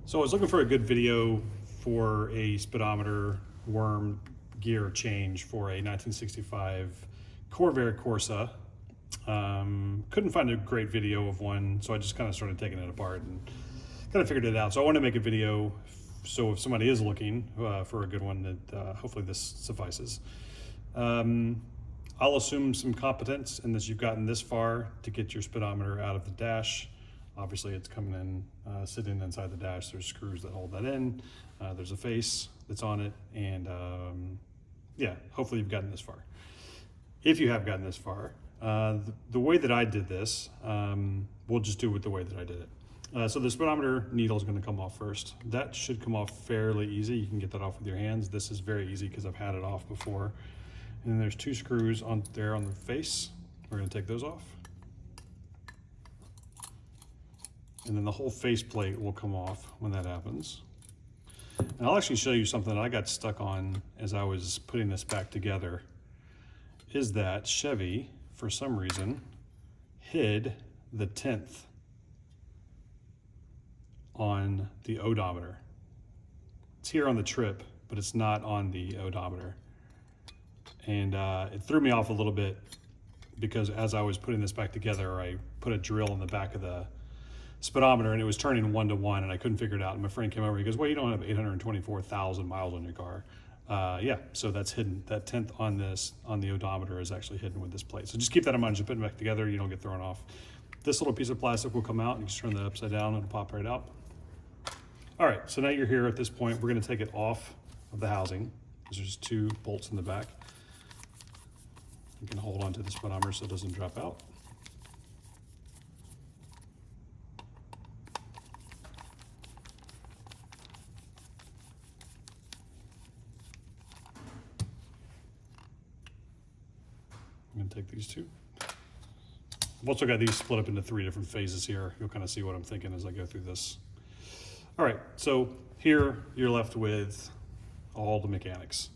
So I was looking for a good video for a speedometer worm gear change for a 1965 Corvair Corsa. Couldn't find a great video of one, so I just kind of started taking it apart and kind of figured it out. So I want to make a video so if somebody is looking for a good one, that hopefully this suffices. I'll assume some competence in that you've gotten this far to get your speedometer out of the dash. Obviously it's coming in, sitting inside the dash. There's screws that hold that in. There's a face that's on it. And yeah, hopefully you've gotten this far. If you have gotten this far, the way that I did this, we'll just do it the way that I did it. So the speedometer needle is going to come off first. That should come off fairly easy. You can get that off with your hands. This is very easy because I've had it off before. And then there's two screws on there on the face. We're going to take those off. And then the whole face plate will come off when that happens. And I'll actually show you something that I got stuck on as I was putting this back together, is that Chevy, for some reason, hid the 10th on the odometer. It's here on the trip, but it's not on the odometer. And it threw me off a little bit because as I was putting this back together, I put a drill in the back of the speedometer and it was turning 1 to 1 and I couldn't figure it out. And my friend came over, he goes, well, you don't have 824,000 miles on your car. Yeah, so that's hidden. That 10th on the odometer is actually hidden with this plate. So just keep that in mind as you put it back together, you don't get thrown off. This little piece of plastic will come out, you just turn that upside down and it'll pop right out. All right, so now you're here at this point, we're gonna take it off of the housing. There's two bolts in the back. You can hold onto the speedometer so it doesn't drop out. I'm going to take these two. I've also got these split up into 3 different phases here. You'll kind of see what I'm thinking as I go through this. All right, so here you're left with all the mechanics.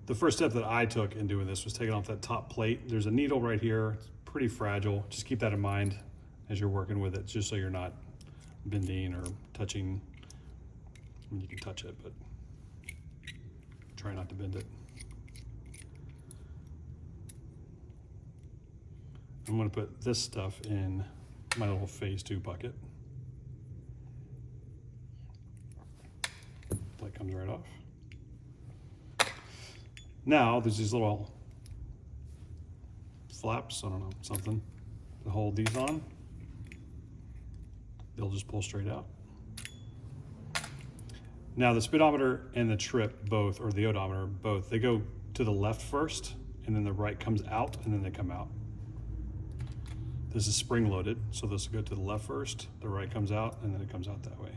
The first step that I took in doing this was taking off that top plate. There's a needle right here. It's pretty fragile. Just keep that in mind as you're working with it, just so you're not bending or touching. I mean, you can touch it, but try not to bend it. I'm going to put this stuff in my little phase 2 bucket. Plate comes right off. Now there's these little flaps, I don't know, something to hold these on. They'll just pull straight out. Now the speedometer and the trip both, or the odometer both, they go to the left first and then the right comes out and then they come out. This is spring loaded, so this will go to the left first, the right comes out, and then it comes out that way.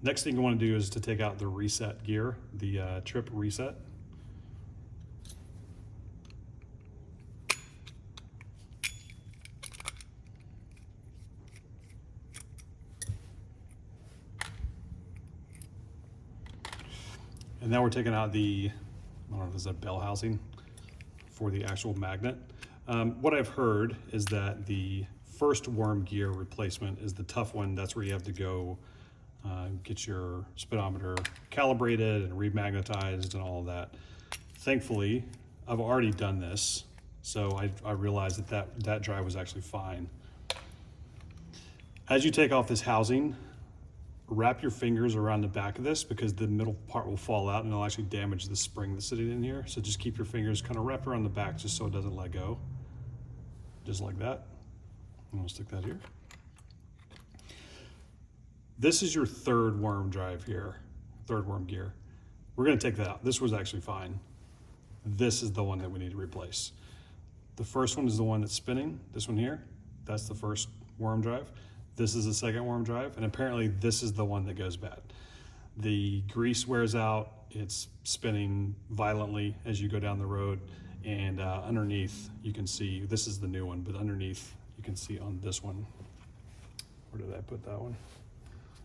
Next thing you want to do is to take out the reset gear, the trip reset. And now we're taking out the, I don't know if this is a bell housing for the actual magnet. What I've heard is that the first worm gear replacement is the tough one. That's where you have to go get your speedometer calibrated and remagnetized and all of that. Thankfully, I've already done this, so I realized that drive was actually fine. As you take off this housing, wrap your fingers around the back of this because the middle part will fall out and it'll actually damage the spring that's sitting in here. So just keep your fingers kind of wrapped around the back just so it doesn't let go. Just like that. And we'll stick that here. This is your third worm drive here, third worm gear. We're gonna take that out. This was actually fine. This is the one that we need to replace. The first one is the one that's spinning, this one here. That's the first worm drive. This is the second worm drive, and apparently this is the one that goes bad. The grease wears out, it's spinning violently as you go down the road, and underneath you can see, this is the new one, but underneath you can see on this one, where did I put that one?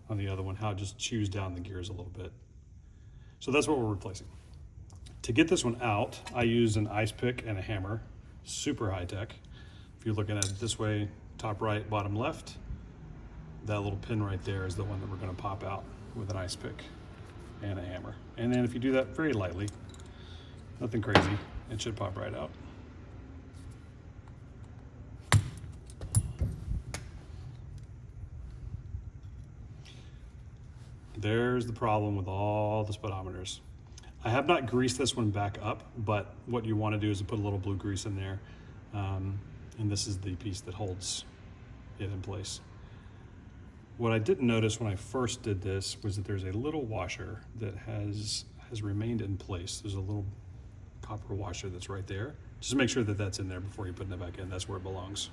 On the other one, how it just chews down the gears a little bit. So that's what we're replacing. To get this one out, I used an ice pick and a hammer, super high tech. If you're looking at it this way, top right, bottom left, that little pin right there is the one that we're going to pop out with an ice pick and a hammer. And then if you do that very lightly, nothing crazy, it should pop right out. There's the problem with all the speedometers. I have not greased this one back up, but what you want to do is put a little blue grease in there. And this is the piece that holds it in place. What I didn't notice when I first did this was that there's a little washer that has remained in place. There's a little copper washer that's right there. Just make sure that that's in there before you put it back in. That's where it belongs.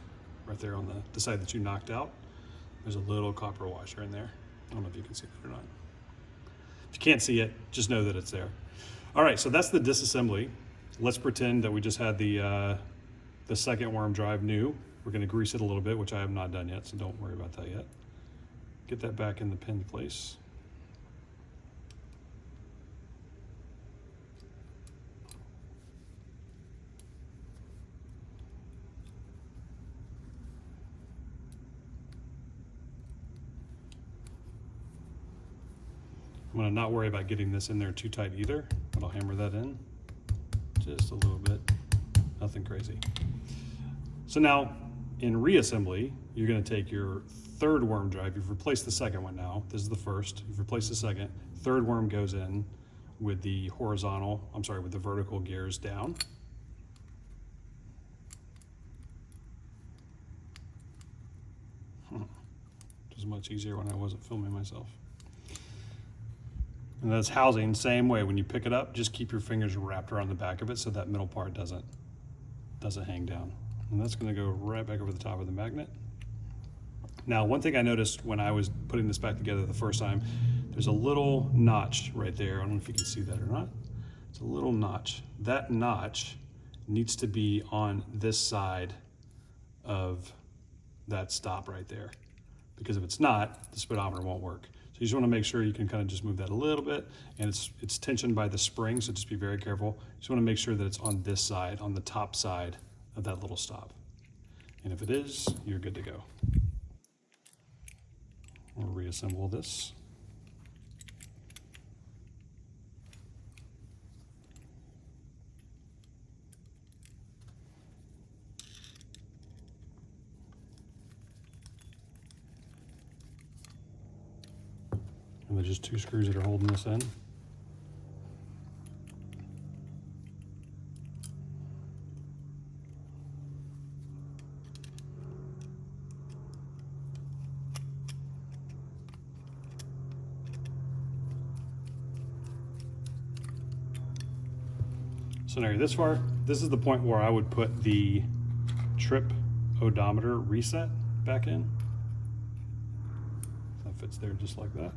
Right there on the side that you knocked out. There's a little copper washer in there. I don't know if you can see that or not. If you can't see it, just know that it's there. All right, so that's the disassembly. Let's pretend that we just had the second worm drive new. We're gonna grease it a little bit, which I have not done yet, so don't worry about that yet. Get that back in the pinned place. I'm gonna not worry about getting this in there too tight either, but I'll hammer that in just a little bit, nothing crazy. So now in reassembly, you're gonna take your third worm drive, you've replaced the second one now, this is the first, you've replaced the second, third worm goes in with the with the vertical gears down. It was much easier when I wasn't filming myself. And that's housing, same way. When you pick it up, just keep your fingers wrapped around the back of it so that middle part doesn't hang down. And that's gonna go right back over the top of the magnet. Now, one thing I noticed when I was putting this back together the first time, there's a little notch right there. I don't know if you can see that or not. It's a little notch. That notch needs to be on this side of that stop right there. Because if it's not, the speedometer won't work. You just want to make sure you can kind of just move that a little bit, and it's tensioned by the spring, so just be very careful. You just want to make sure that it's on this side, on the top side of that little stop. And if it is, you're good to go. We'll reassemble this. And there's just two screws that are holding this in. So now this far, this is the point where I would put the trip odometer reset back in. That fits there just like that.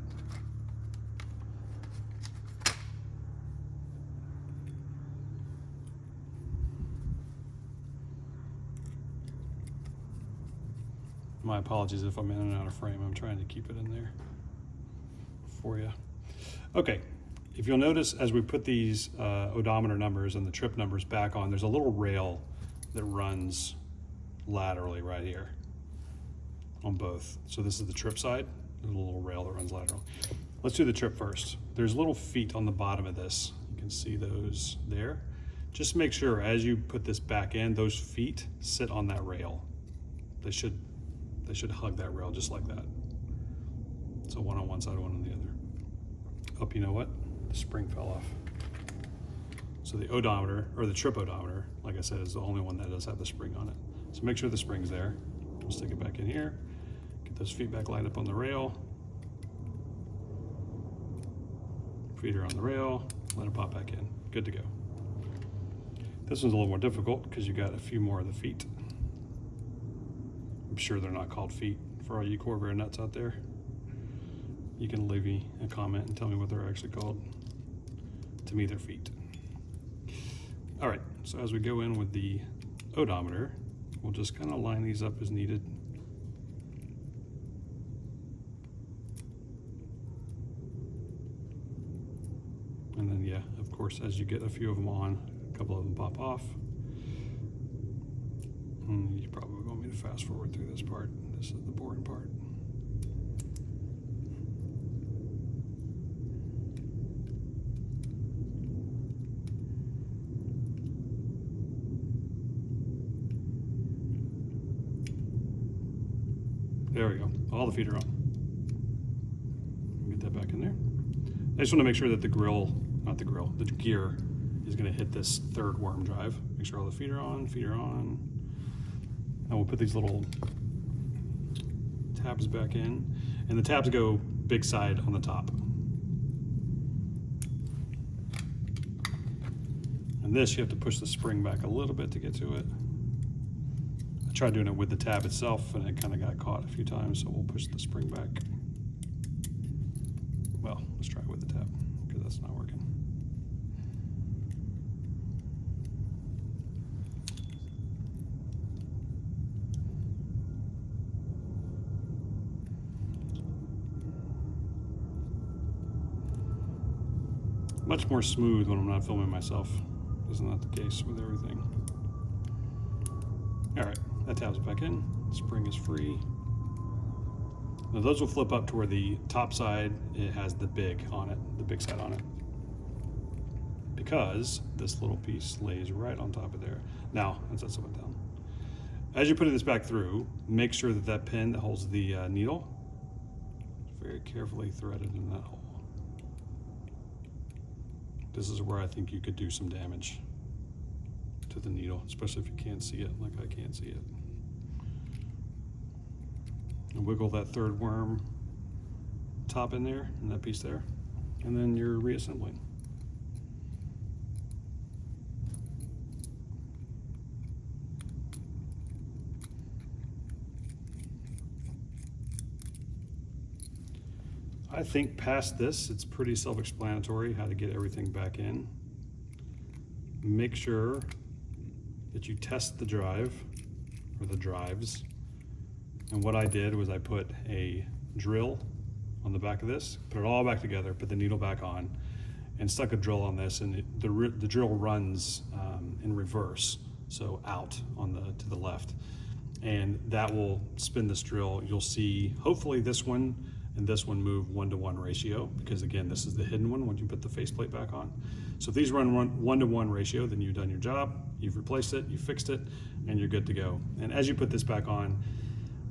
My apologies if I'm in and out of frame. I'm trying to keep it in there for you. Okay, if you'll notice as we put these odometer numbers and the trip numbers back on, there's a little rail that runs laterally right here on both. So this is the trip side, there's a little rail that runs lateral. Let's do the trip first. There's little feet on the bottom of this. You can see those there. Just make sure as you put this back in, those feet sit on that rail. They should hug that rail just like that. So one on one side, one on the other. Oh, you know what? The spring fell off. So the odometer, or the trip odometer, like I said, is the only one that does have the spring on it. So make sure the spring's there. We'll stick it back in here. Get those feet back lined up on the rail. Feet are on the rail. Let it pop back in. Good to go. This one's a little more difficult because you got a few more of the feet. I'm sure they're not called feet for all you Corvair nuts out there. You can leave me a comment and tell me what they're actually called. To me, they're feet. All right, so as we go in with the odometer, we'll just kind of line these up as needed. And then, yeah, of course, as you get a few of them on, a couple of them pop off. You probably want me to fast forward through this part. This is the boring part. There we go. All the feet are on. Get that back in there. I just want to make sure that the grill, not the grill, the gear is going to hit this third worm drive. Make sure all the feet are on, And we'll put these little tabs back in. And the tabs go big side on the top. And this, you have to push the spring back a little bit to get to it. I tried doing it with the tab itself and it kind of got caught a few times, so we'll push the spring back. Well, let's try it with the tab because that's not working. Much more smooth when I'm not filming myself. Isn't that the case with everything? All right, that tab's back in. Spring is free. Now those will flip up to where the top side, it has the big on it, the big side on it. Because this little piece lays right on top of there. Now, let's set something down. As you're putting this back through, make sure that that pin that holds the needle is very carefully threaded in that hole. This is where I think you could do some damage to the needle, especially if you can't see it like I can't see it. And wiggle that third worm top in there, and that piece there, and then you're reassembling. I think past this, it's pretty self-explanatory how to get everything back in. Make sure that you test the drive, or the drives. And what I did was I put a drill on the back of this, put it all back together, put the needle back on, and stuck a drill on this, and the drill runs in reverse, so out on to the left. And that will spin this drill. You'll see, hopefully this one and this one move 1-to-1 ratio, because again, this is the hidden one when you put the faceplate back on. So if these run 1-to-1 ratio, then you've done your job, you've replaced it, you fixed it, and you're good to go. And as you put this back on,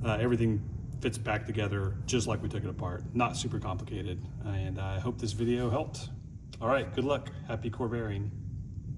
everything fits back together just like we took it apart. Not super complicated, and I hope this video helped. All right, good luck. Happy Corvairing.